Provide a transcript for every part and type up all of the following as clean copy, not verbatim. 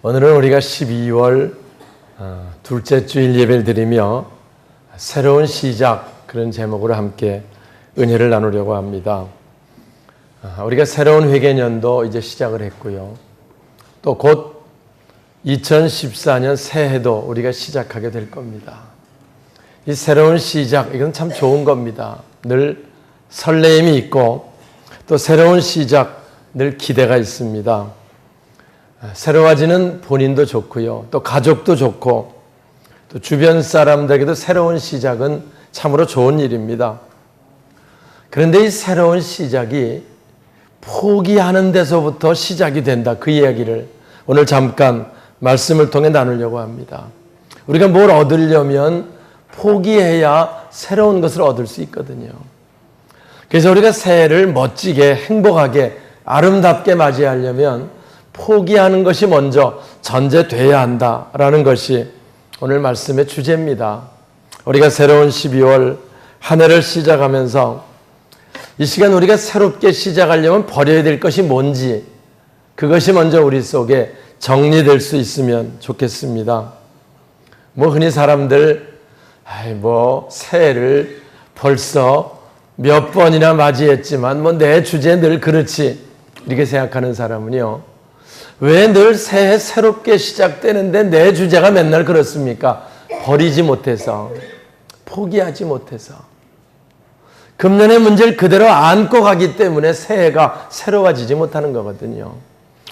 오늘은 우리가 12월 둘째 주일 예배를 드리며 새로운 시작, 그런 제목으로 함께 은혜를 나누려고 합니다. 우리가 새로운 회개년도 이제 시작을 했고요. 또 곧 2014년 새해도 우리가 시작하게 될 겁니다. 이 새로운 시작, 이건 참 좋은 겁니다. 늘 설레임이 있고 또 새로운 시작, 늘 기대가 있습니다. 새로워지는 본인도 좋고요. 또 가족도 좋고 또 주변 사람들에게도 새로운 시작은 참으로 좋은 일입니다. 그런데 이 새로운 시작이 포기하는 데서부터 시작이 된다. 그 이야기를 오늘 잠깐 말씀을 통해 나누려고 합니다. 우리가 뭘 얻으려면 포기해야 새로운 것을 얻을 수 있거든요. 그래서 우리가 새해를 멋지게, 행복하게, 아름답게 맞이하려면 포기하는 것이 먼저 전제돼야 한다라는 것이 오늘 말씀의 주제입니다. 우리가 새로운 12월 한 해를 시작하면서 이 시간 우리가 새롭게 시작하려면 버려야 될 것이 뭔지, 그것이 먼저 우리 속에 정리될 수 있으면 좋겠습니다. 흔히 사람들 새해를 벌써 몇 번이나 맞이했지만 내 주제 늘 그렇지, 이렇게 생각하는 사람은요, 왜 늘 새해 새롭게 시작되는데 내 주제가 맨날 그렇습니까? 버리지 못해서, 포기하지 못해서, 금년의 문제를 그대로 안고 가기 때문에 새해가 새로워지지 못하는 거거든요.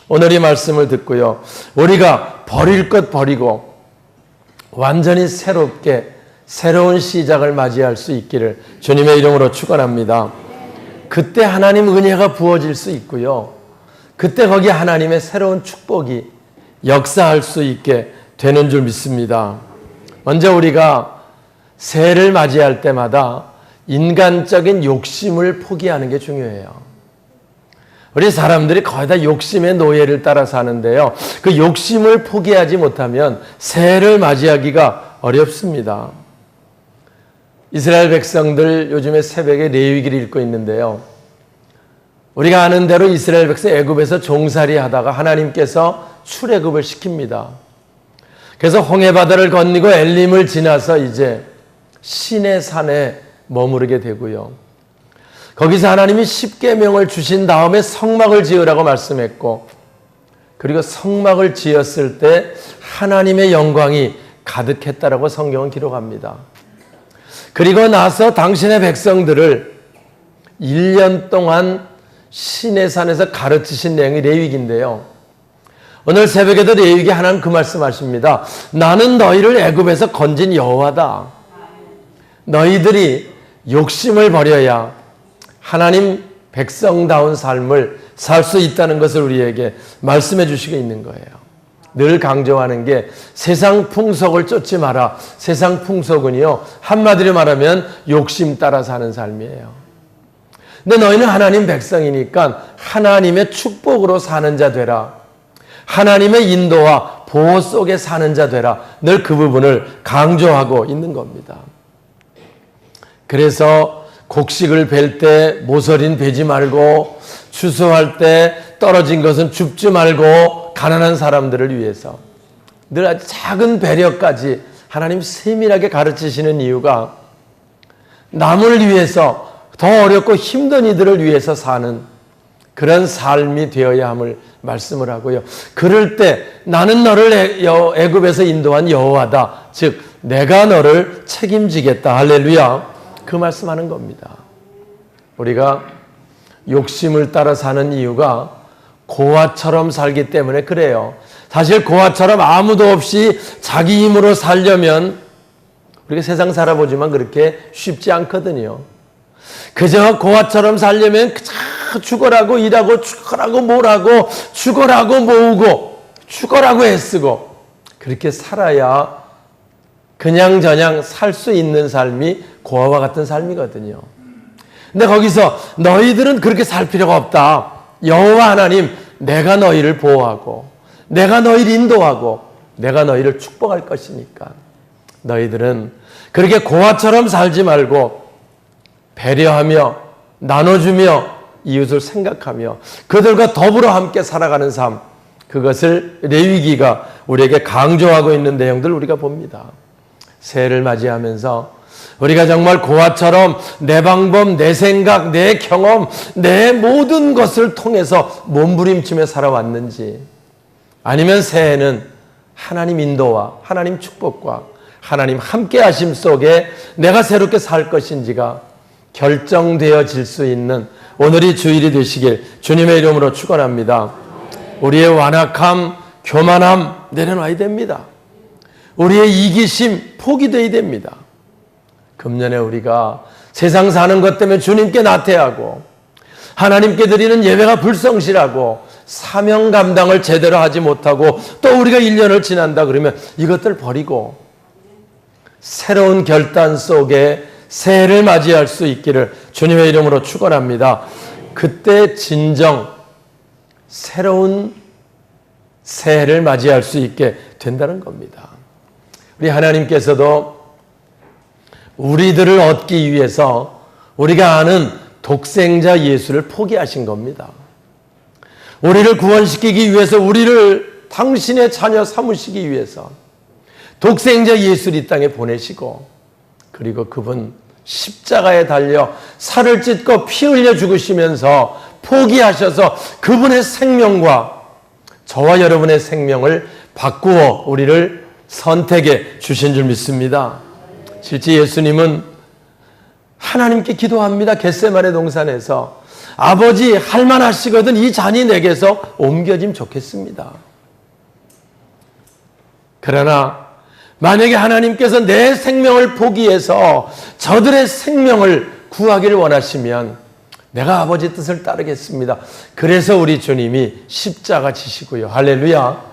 오늘 이 말씀을 듣고요, 우리가 버릴 것 버리고 완전히 새롭게 새로운 시작을 맞이할 수 있기를 주님의 이름으로 축원합니다. 그때 하나님 은혜가 부어질 수 있고요, 그때 거기 하나님의 새로운 축복이 역사할 수 있게 되는 줄 믿습니다. 먼저 우리가 새해를 맞이할 때마다 인간적인 욕심을 포기하는 게 중요해요. 우리 사람들이 거의 다 욕심의 노예를 따라 사는데요, 그 욕심을 포기하지 못하면 새해를 맞이하기가 어렵습니다. 이스라엘 백성들 요즘에 새벽에 레위기를 읽고 있는데요, 우리가 아는 대로 이스라엘 백성 애굽에서 종살이 하다가 하나님께서 출애굽을 시킵니다. 그래서 홍해바다를 건너고 엘림을 지나서 이제 시내 산에 머무르게 되고요. 거기서 하나님이 십계명을 주신 다음에 성막을 지으라고 말씀했고, 그리고 성막을 지었을 때 하나님의 영광이 가득했다라고 성경은 기록합니다. 그리고 나서 당신의 백성들을 1년 동안 시내산에서 가르치신 내용이 레위기인데요, 오늘 새벽에도 레위기 하나님 그 말씀하십니다. 나는 너희를 애굽에서 건진 여호와다. 너희들이 욕심을 버려야 하나님 백성다운 삶을 살 수 있다는 것을 우리에게 말씀해 주시고 있는 거예요. 늘 강조하는 게 세상 풍속을 쫓지 마라. 세상 풍속은요, 한마디로 말하면 욕심 따라 사는 삶이에요. 근데 너희는 하나님 백성이니까 하나님의 축복으로 사는 자 되라. 하나님의 인도와 보호 속에 사는 자 되라. 늘 그 부분을 강조하고 있는 겁니다. 그래서 곡식을 벨 때 모서리는 베지 말고, 추수할 때 떨어진 것은 줍지 말고, 가난한 사람들을 위해서 늘 아주 작은 배려까지 하나님 세밀하게 가르치시는 이유가 남을 위해서, 더 어렵고 힘든 이들을 위해서 사는 그런 삶이 되어야 함을 말씀을 하고요. 그럴 때 나는 너를 애굽에서 인도한 여호와다. 즉 내가 너를 책임지겠다. 할렐루야. 그 말씀하는 겁니다. 우리가 욕심을 따라 사는 이유가 고아처럼 살기 때문에 그래요. 사실 고아처럼 아무도 없이 자기 힘으로 살려면 우리가 세상 살아보지만 그렇게 쉽지 않거든요. 그저 고아처럼 살려면 죽어라고 일하고, 죽어라고 뭘하고, 죽어라고 모으고, 죽어라고 애쓰고, 그렇게 살아야 그냥저냥 살 수 있는 삶이 고아와 같은 삶이거든요. 근데 거기서 너희들은 그렇게 살 필요가 없다. 여호와 하나님, 내가 너희를 보호하고, 내가 너희를 인도하고, 내가 너희를 축복할 것이니까 너희들은 그렇게 고아처럼 살지 말고 배려하며 나눠주며 이웃을 생각하며 그들과 더불어 함께 살아가는 삶, 그것을 레위기가 우리에게 강조하고 있는 내용들 우리가 봅니다. 새해를 맞이하면서 우리가 정말 고아처럼 내 방법, 내 생각, 내 경험, 내 모든 것을 통해서 몸부림치며 살아왔는지, 아니면 새해는 하나님 인도와 하나님 축복과 하나님 함께 하심 속에 내가 새롭게 살 것인지가 결정되어질 수 있는 오늘이 주일이 되시길 주님의 이름으로 축원합니다. 우리의 완악함, 교만함 내려놔야 됩니다. 우리의 이기심 포기되어야 됩니다. 금년에 우리가 세상 사는 것 때문에 주님께 나태하고 하나님께 드리는 예배가 불성실하고 사명 감당을 제대로 하지 못하고 또 우리가 1년을 지난다 그러면 이것들 버리고 새로운 결단 속에 새해를 맞이할 수 있기를 주님의 이름으로 축원합니다. 그때 진정 새로운 새해를 맞이할 수 있게 된다는 겁니다. 우리 하나님께서도 우리들을 얻기 위해서 우리가 아는 독생자 예수를 포기하신 겁니다. 우리를 구원시키기 위해서, 우리를 당신의 자녀 삼으시기 위해서 독생자 예수를 이 땅에 보내시고, 그리고 그분 십자가에 달려 살을 찢고 피 흘려 죽으시면서 포기하셔서 그분의 생명과 저와 여러분의 생명을 바꾸어 우리를 선택해 주신 줄 믿습니다. 실제 예수님은 하나님께 기도합니다. 겟세마네 동산에서 아버지 할만하시거든 이 잔이 내게서 옮겨지면 좋겠습니다. 그러나 만약에 하나님께서 내 생명을 포기해서 저들의 생명을 구하기를 원하시면 내가 아버지 뜻을 따르겠습니다. 그래서 우리 주님이 십자가 지시고요. 할렐루야.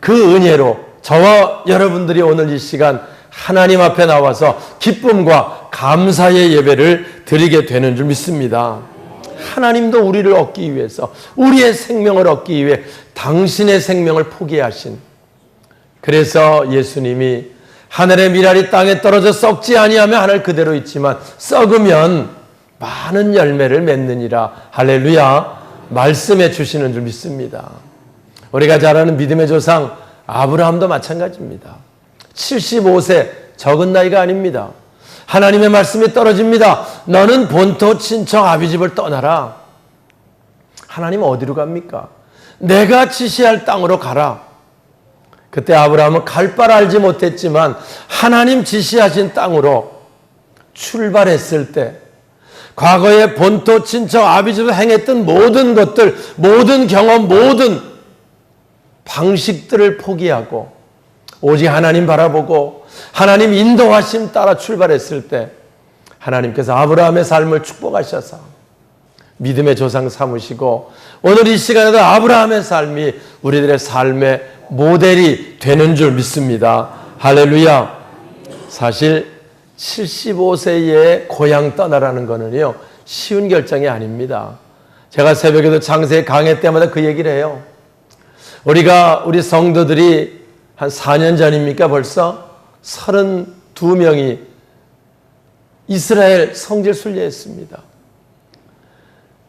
그 은혜로 저와 여러분들이 오늘 이 시간 하나님 앞에 나와서 기쁨과 감사의 예배를 드리게 되는 줄 믿습니다. 하나님도 우리를 얻기 위해서, 우리의 생명을 얻기 위해 당신의 생명을 포기하신, 그래서 예수님이 하늘의 미랄이 땅에 떨어져 썩지 아니하면 하늘 그대로 있지만 썩으면 많은 열매를 맺느니라. 할렐루야. 말씀해 주시는 줄 믿습니다. 우리가 잘 아는 믿음의 조상 아브라함도 마찬가지입니다. 75세, 적은 나이가 아닙니다. 하나님의 말씀이 떨어집니다. 너는 본토 친척 아비집을 떠나라. 하나님 어디로 갑니까? 내가 지시할 땅으로 가라. 그때 아브라함은 갈 바를 알지 못했지만 하나님 지시하신 땅으로 출발했을 때 과거의 본토 친척 아비집을 행했던 모든 것들, 모든 경험, 모든 방식들을 포기하고 오직 하나님 바라보고 하나님 인도하심 따라 출발했을 때 하나님께서 아브라함의 삶을 축복하셔서 믿음의 조상 삼으시고 오늘 이 시간에도 아브라함의 삶이 우리들의 삶의 모델이 되는 줄 믿습니다. 할렐루야. 사실 75세에 고향 떠나라는 거는요 쉬운 결정이 아닙니다. 제가 새벽에도 창세 강해 때마다 그 얘기를 해요. 우리 성도들이 한 4년 전입니까 벌써 32명이 이스라엘 성지를 순례했습니다.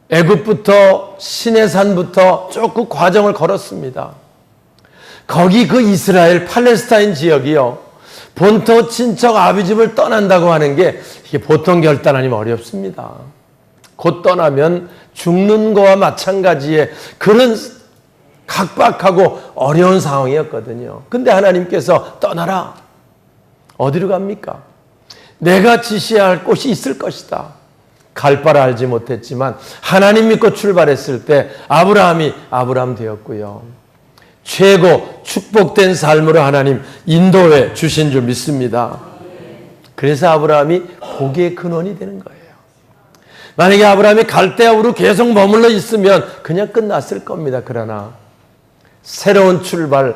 애굽부터 시내산부터 쭉 그 과정을 걸었습니다. 거기 그 이스라엘 팔레스타인 지역이요 본토 친척 아비집을 떠난다고 하는 게 이게 보통 결단 아니면 어렵습니다. 곧 떠나면 죽는 거와 마찬가지의 그런 각박하고 어려운 상황이었거든요. 근데 하나님께서 떠나라. 어디로 갑니까? 내가 지시할 곳이 있을 것이다. 갈 바를 알지 못했지만 하나님 믿고 출발했을 때 아브라함이 아브라함 되었고요. 최고 축복된 삶으로 하나님 인도해 주신 줄 믿습니다. 그래서 아브라함이 복의 근원이 되는 거예요. 만약에 아브라함이 갈대아우로 계속 머물러 있으면 그냥 끝났을 겁니다. 그러나 새로운 출발,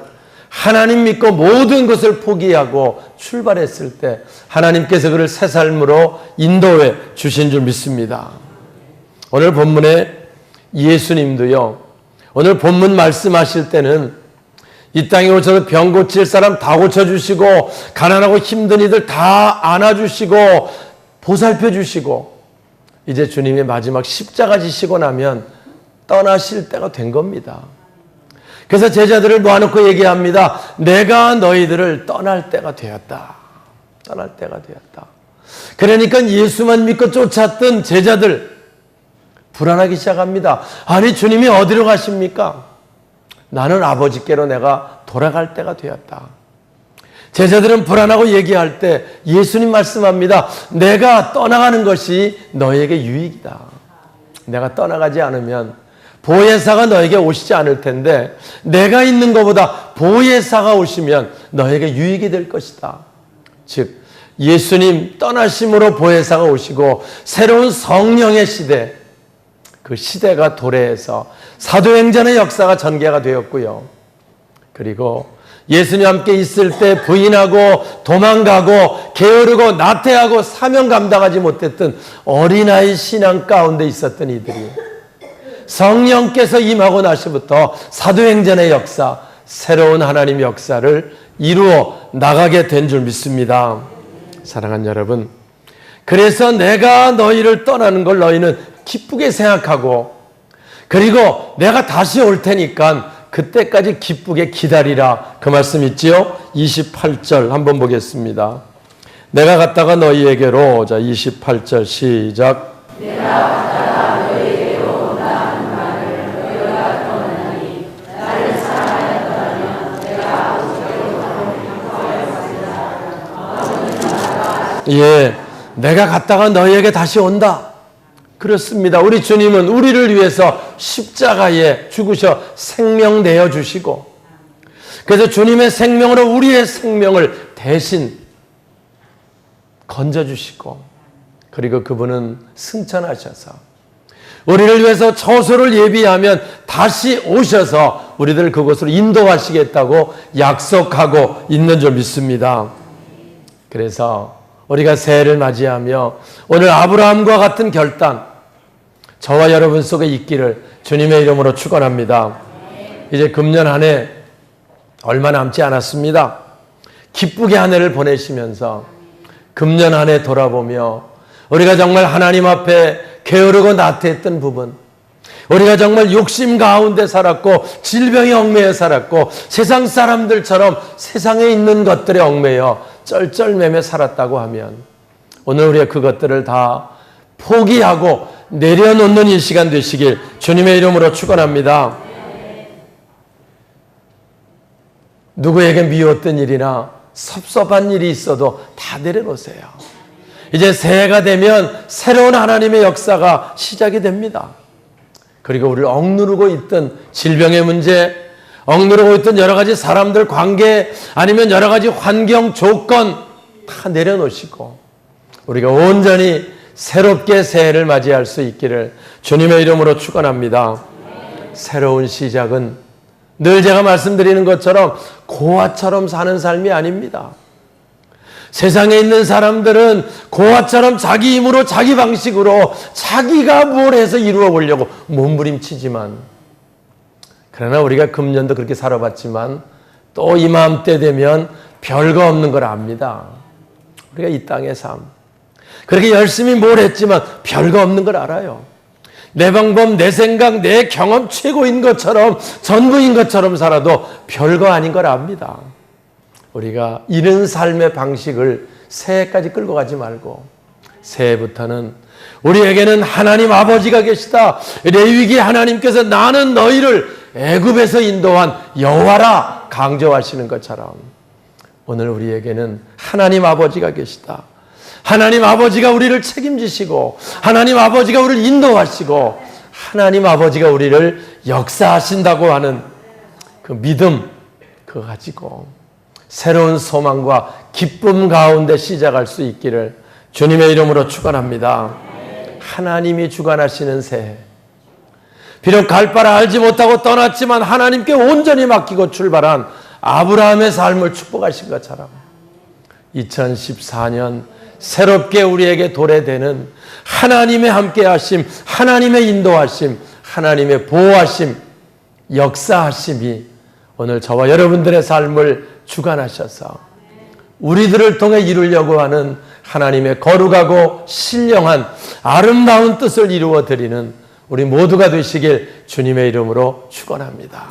하나님 믿고 모든 것을 포기하고 출발했을 때 하나님께서 그를 새 삶으로 인도해 주신 줄 믿습니다. 오늘 본문에 예수님도요, 오늘 본문 말씀하실 때는 이 땅에 오셔서 병 고칠 사람 다 고쳐주시고 가난하고 힘든 이들 다 안아주시고 보살펴주시고 이제 주님의 마지막 십자가 지시고 나면 떠나실 때가 된 겁니다. 그래서 제자들을 모아놓고 얘기합니다. 내가 너희들을 떠날 때가 되었다. 떠날 때가 되었다. 그러니까 예수만 믿고 쫓았던 제자들 불안하기 시작합니다. 아니 주님이 어디로 가십니까? 나는 아버지께로 내가 돌아갈 때가 되었다. 제자들은 불안하고 얘기할 때 예수님 말씀합니다. 내가 떠나가는 것이 너에게 유익이다. 내가 떠나가지 않으면 보혜사가 너에게 오시지 않을 텐데 내가 있는 것보다 보혜사가 오시면 너에게 유익이 될 것이다. 즉 예수님 떠나심으로 보혜사가 오시고 새로운 성령의 시대, 그 시대가 도래해서 사도행전의 역사가 전개가 되었고요. 그리고 예수님 함께 있을 때 부인하고 도망가고 게으르고 나태하고 사명 감당하지 못했던 어린아이 신앙 가운데 있었던 이들이 성령께서 임하고 나시부터 사도행전의 역사, 새로운 하나님의 역사를 이루어 나가게 된 줄 믿습니다. 사랑하는 여러분, 그래서 내가 너희를 떠나는 걸 너희는 기쁘게 생각하고 그리고 내가 다시 올 테니까 그때까지 기쁘게 기다리라. 그 말씀 있지요? 28절 한번 보겠습니다. 내가 갔다가 너희에게로, 자 28절 시작. 내가 갔다가 너희에게로 온다는 말을 너희가 떠나니 나를 사랑하여 떠나면 내가 아버지께로 가고 예, 내가 갔다가 너희에게 다시 온다. 그렇습니다. 우리 주님은 우리를 위해서 십자가에 죽으셔 생명 내어주시고 그래서 주님의 생명으로 우리의 생명을 대신 건져주시고 그리고 그분은 승천하셔서 우리를 위해서 처소를 예비하면 다시 오셔서 우리들 그곳으로 인도하시겠다고 약속하고 있는 줄 믿습니다. 그래서 우리가 새해를 맞이하며 오늘 아브라함과 같은 결단 저와 여러분 속에 있기를 주님의 이름으로 축원합니다. 이제 금년 한 해 얼마 남지 않았습니다. 기쁘게 한 해를 보내시면서 금년 한 해 돌아보며 우리가 정말 하나님 앞에 게으르고 나태했던 부분, 우리가 정말 욕심 가운데 살았고 질병에 얽매여 살았고 세상 사람들처럼 세상에 있는 것들에 얽매여 쩔쩔매며 살았다고 하면 오늘 우리가 그것들을 다 포기하고 내려놓는 이 시간 되시길 주님의 이름으로 축원합니다. 누구에게 미웠던 일이나 섭섭한 일이 있어도 다 내려놓으세요. 이제 새해가 되면 새로운 하나님의 역사가 시작이 됩니다. 그리고 우리를 억누르고 있던 질병의 문제, 억누르고 있던 여러 가지 사람들 관계 아니면 여러 가지 환경 조건 다 내려놓으시고 우리가 온전히 새롭게 새해를 맞이할 수 있기를 주님의 이름으로 축원합니다. 새로운 시작은 늘 제가 말씀드리는 것처럼 고아처럼 사는 삶이 아닙니다. 세상에 있는 사람들은 고아처럼 자기 힘으로 자기 방식으로 자기가 뭘 해서 이루어 보려고 몸부림치지만 그러나 우리가 금년도 그렇게 살아봤지만 또 이맘때 되면 별거 없는 걸 압니다. 우리가 이 땅의 삶 그렇게 열심히 뭘 했지만 별거 없는 걸 알아요. 내 방법, 내 생각, 내 경험 최고인 것처럼 전부인 것처럼 살아도 별거 아닌 걸 압니다. 우리가 이런 삶의 방식을 새해까지 끌고 가지 말고 새해부터는 우리에게는 하나님 아버지가 계시다. 레위기 하나님께서 나는 너희를 애굽에서 인도한 여호와라 강조하시는 것처럼 오늘 우리에게는 하나님 아버지가 계시다. 하나님 아버지가 우리를 책임지시고 하나님 아버지가 우리를 인도하시고 하나님 아버지가 우리를 역사하신다고 하는 그 믿음 그거 가지고 새로운 소망과 기쁨 가운데 시작할 수 있기를 주님의 이름으로 축원합니다. 하나님이 주관하시는 새해 비록 갈 바를 알지 못하고 떠났지만 하나님께 온전히 맡기고 출발한 아브라함의 삶을 축복하신 것처럼 2014년 새롭게 우리에게 도래되는 하나님의 함께하심, 하나님의 인도하심, 하나님의 보호하심, 역사하심이 오늘 저와 여러분들의 삶을 주관하셔서 우리들을 통해 이루려고 하는 하나님의 거룩하고 신령한 아름다운 뜻을 이루어 드리는 우리 모두가 되시길 주님의 이름으로 축원합니다.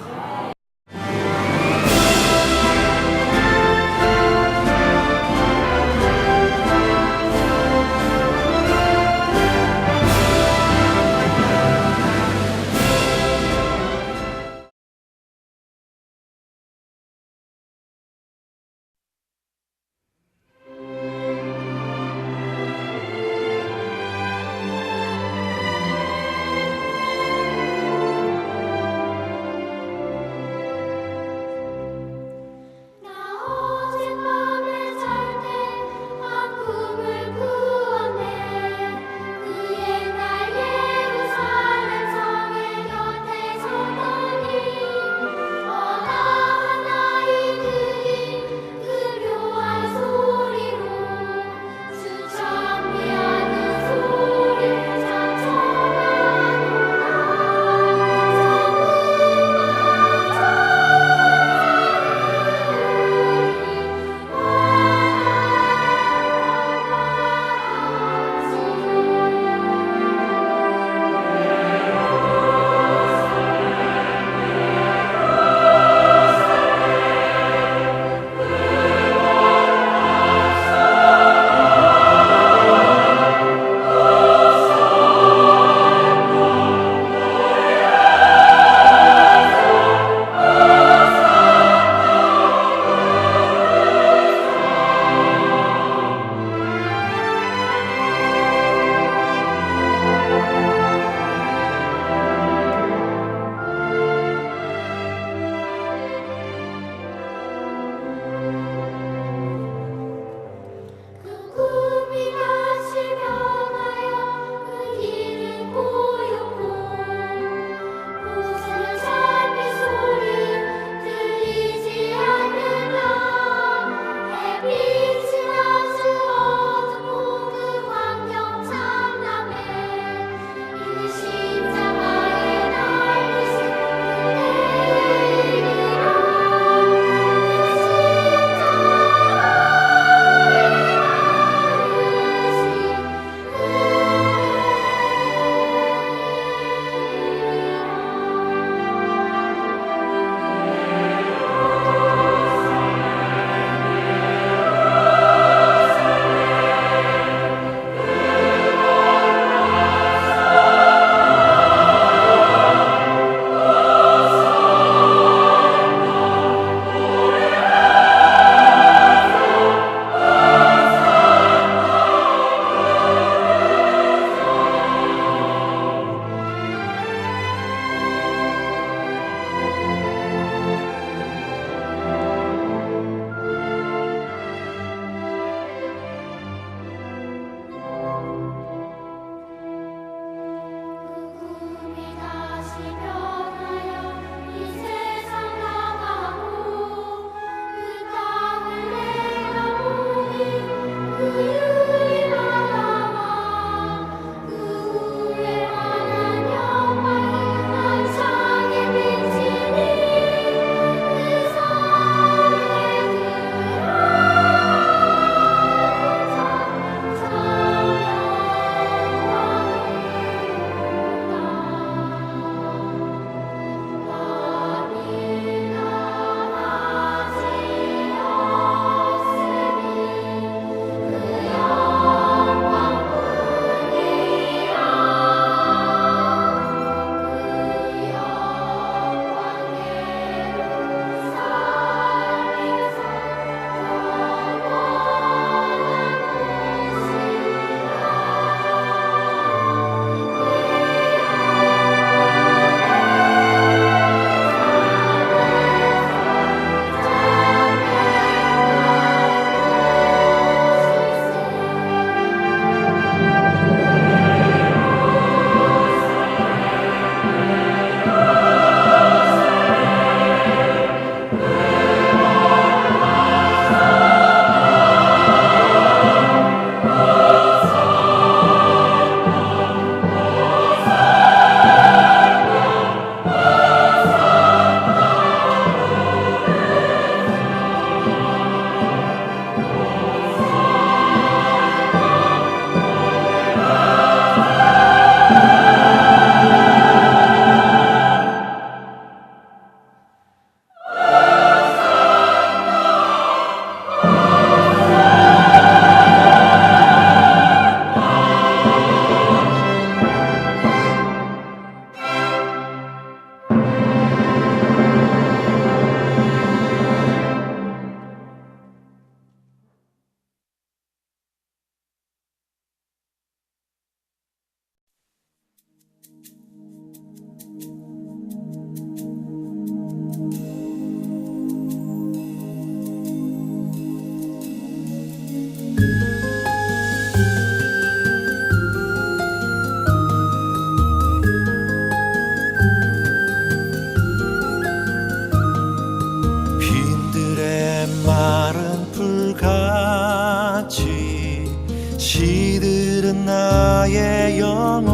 나의 영혼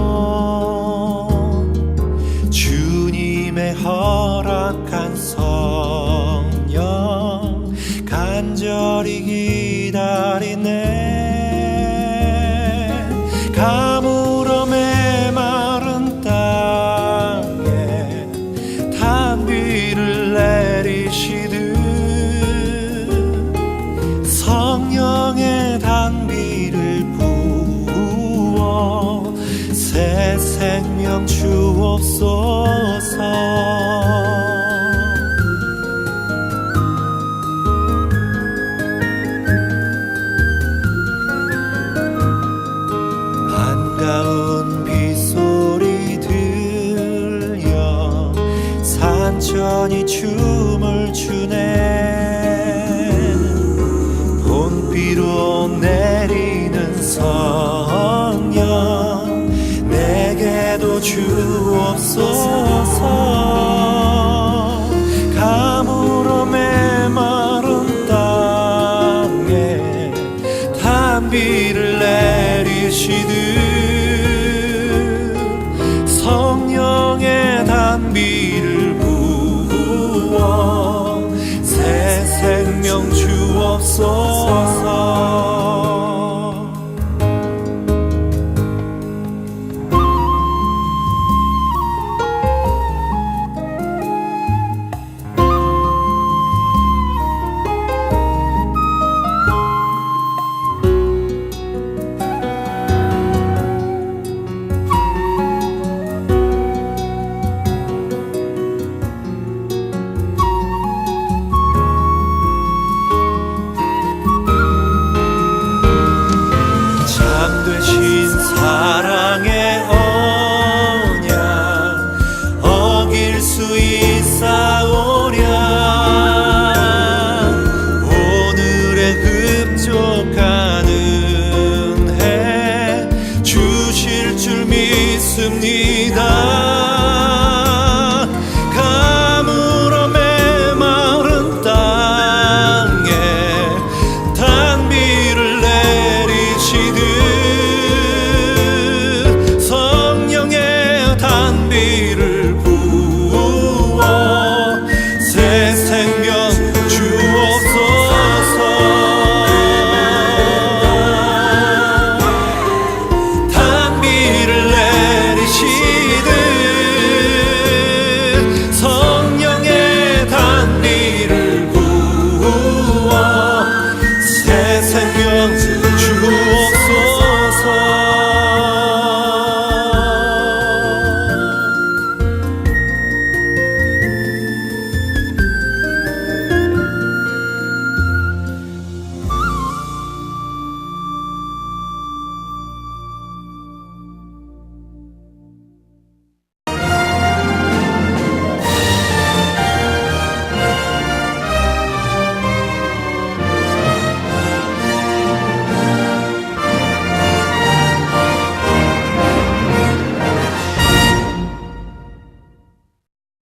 주님의 허락한 성령 간절히 기다리네. 가물어 메마른 땅에 단비를 내리시듯 성령의 단비를 부어 새 생명 주옵소서. 반가운 빗소리 들려 산천이 춤을 추네. 봄비로 내리는 성령 내게도 주옵소서. 가물어 메마른 땅에 단비를 내리시듯 성령의 단비를 부어 새 생명 주옵소서. 참되신 사랑의 언약 어길 수 있사오랴. 오늘의 흡족한 은혜 주실 줄 믿습니다. 가물어 메마른 땅에 단비를 내리시듯 성령의 단비를 부어 새 생명 주옵소서. 단비를 내리시듯